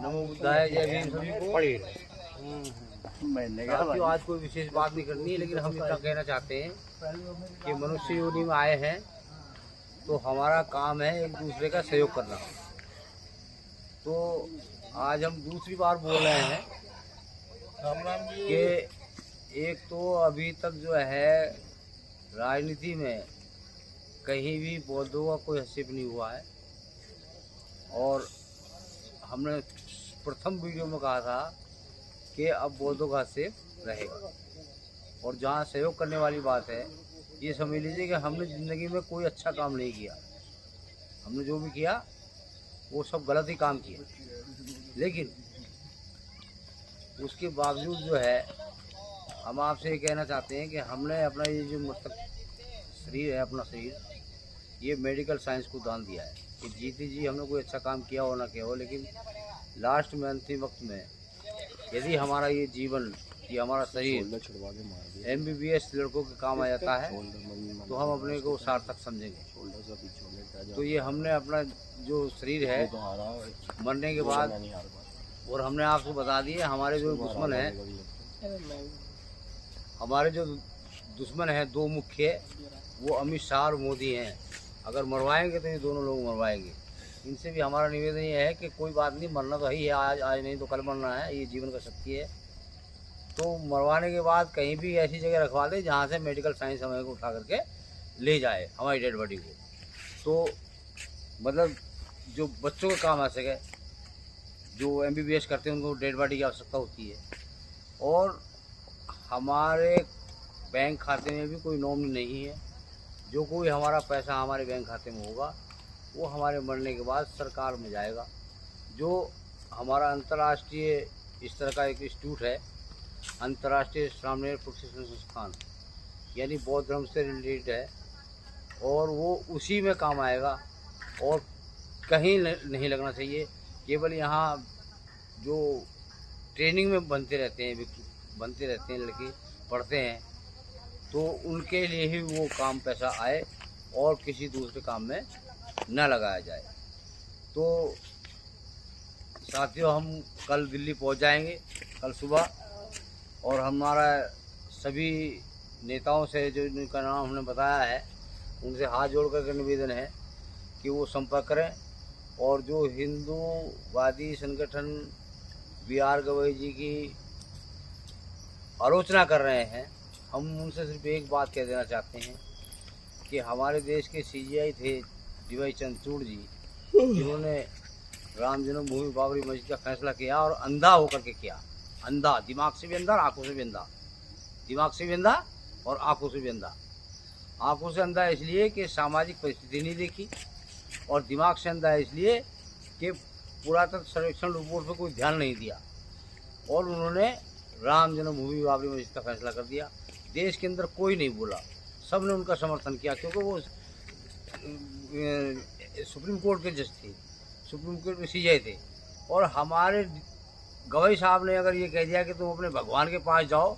नमो बुद्धाय जय भीम सभी को पढ़े। साथियों, आज कोई विशेष बात नहीं करनी है, लेकिन हम इतना कहना चाहते हैं कि मनुष्य योनि में आए हैं तो हमारा काम है एक दूसरे का सहयोग करना। तो आज हम दूसरी बार बोल रहे हैं कि एक तो अभी तक जो है राजनीति में कहीं भी बौद्धों का कोई हस्तक्षेप नहीं हुआ है, और हमने प्रथम वीडियो में कहा था कि अब बौद्धों का हस्तक्षेप रहेगा। और जहाँ सहयोग करने वाली बात है, ये समझ लीजिए कि हमने ज़िंदगी में कोई अच्छा काम नहीं किया। हमने जो भी किया वो सब गलत ही काम किया, लेकिन उसके बावजूद जो है हम आपसे ये कहना चाहते हैं कि हमने अपना ये जो शरीर है, अपना शरीर, ये मेडिकल साइंस को दान दिया है कि जीते जी हमने कोई अच्छा काम किया हो ना किया हो, लेकिन लास्ट में अंतिम वक्त में यदि हमारा ये जीवन, ये हमारा शरीर MBBS लड़कों के काम आ जाता है तो हम अपने को सार्थक समझेंगे। तो ये हमने अपना जो शरीर है मरने के बाद, और हमने आपको बता दिया हमारे जो दुश्मन हैं, हमारे जो दुश्मन हैं दो मुख्य, वो अमित शाह और मोदी हैं। अगर मरवाएंगे तो ये दोनों लोग मरवाएंगे। इनसे भी हमारा निवेदन ये है कि कोई बात नहीं, मरना तो ही है, आज नहीं तो कल मरना है, ये जीवन का सत्य है। तो मरवाने के बाद कहीं भी ऐसी जगह रखवा दे जहाँ से मेडिकल साइंस हमें को उठा करके ले जाए हमारी डेड बॉडी को। तो मतलब जो बच्चों का काम आ सके, जो MBBS करते हैं उनको डेड बॉडी की आवश्यकता होती है। और हमारे बैंक खाते में भी कोई नॉमिनी नहीं है। जो कोई हमारा पैसा हमारे बैंक खाते में होगा वो हमारे मरने के बाद सरकार में जाएगा। जो हमारा अंतर्राष्ट्रीय इस तरह का एक इंस्टीट्यूट है, अंतर्राष्ट्रीय श्रामणेर प्रशिक्षण संस्थान, यानी बौद्ध धर्म से रिलेटेड है, और वो उसी में काम आएगा और कहीं नहीं लगना चाहिए। केवल यहाँ जो ट्रेनिंग में बनते रहते हैं लड़के पढ़ते हैं, तो उनके लिए ही वो काम पैसा आए और किसी दूसरे काम में न लगाया जाए। तो साथियों, हम कल दिल्ली पहुंच जाएंगे, कल सुबह, और हमारा सभी नेताओं से जो इनका नाम हमने बताया है उनसे हाथ जोड़ कर निवेदन है कि वो संपर्क करें। और जो हिंदूवादी संगठन BR गवई जी की आलोचना कर रहे हैं, हम उनसे सिर्फ एक बात कह देना चाहते हैं कि हमारे देश के CGI थे DY चंद्रचूड़ जी, जिन्होंने राम जन्मभूमि बाबरी मस्जिद का फैसला किया और अंधा होकर के किया। अंधा, दिमाग से भी अंधा और आंखों से भी अंधा। दिमाग से भी अंधा और आंखों से भी अंधा। आंखों से अंधा इसलिए कि सामाजिक परिस्थिति नहीं देखी, और दिमाग से अंधा इसलिए कि पुरातत्व सर्वेक्षण रिपोर्ट पर कोई ध्यान नहीं दिया, और उन्होंने राम जन्मभूमि बाबरी मस्जिद का फैसला कर दिया। देश के अंदर कोई नहीं बोला, सब ने उनका समर्थन किया, क्योंकि वो सुप्रीम कोर्ट के जज थे, सुप्रीम कोर्ट के CGI थे। और हमारे गवई साहब ने अगर ये कह दिया कि तुम अपने भगवान के पास जाओ,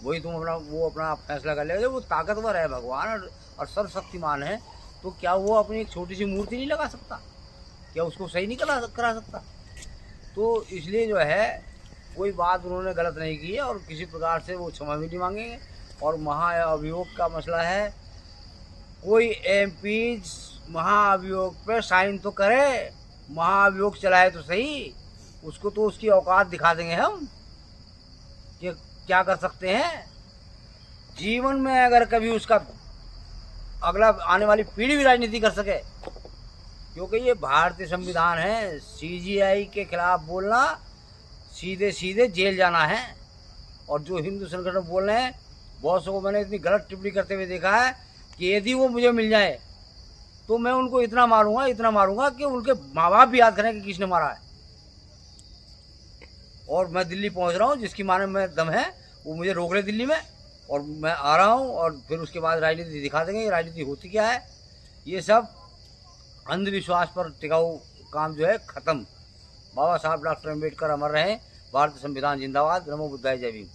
वही तुम अपना फैसला कर लेगा, वो ताकतवर है भगवान और सर्वशक्तिमान है, तो क्या वो अपनी एक छोटी सी मूर्ति नहीं लगा सकता? क्या उसको सही नहीं करा सकता? तो इसलिए जो है कोई बात उन्होंने गलत नहीं की है, और किसी प्रकार से वो क्षमा भी नहीं मांगेंगे। और महाअभियोग का मसला है, कोई MP महाअभियोग पे साइन तो करे, महाअभियोग चलाए तो सही, उसको तो उसकी औकात दिखा देंगे हम कि क्या कर सकते हैं। जीवन में अगर कभी उसका अगला आने वाली पीढ़ी भी राजनीति कर सके, क्योंकि ये भारतीय संविधान है। CGI के खिलाफ बोलना सीधे सीधे जेल जाना है। और जो हिंदू संगठन बोल रहे हैं, बहुत को मैंने इतनी गलत टिप्पणी करते हुए देखा है कि यदि वो मुझे मिल जाए तो मैं उनको इतना मारूंगा कि उनके माँ बाप भी याद करें कि किसने मारा है। और मैं दिल्ली पहुंच रहा हूं, जिसकी माने में दम है वो मुझे रोक ले दिल्ली में, और मैं आ रहा हूं, और फिर उसके बाद राजनीति दिखा देंगे। राजनीति होती क्या है, ये सब अंधविश्वास पर टिकाऊ काम जो है खत्म। बाबा साहब डॉक्टर अम्बेडकर अमर रहे। भारतीय संविधान जिंदाबाद। नमो बुद्धाय जय भीम।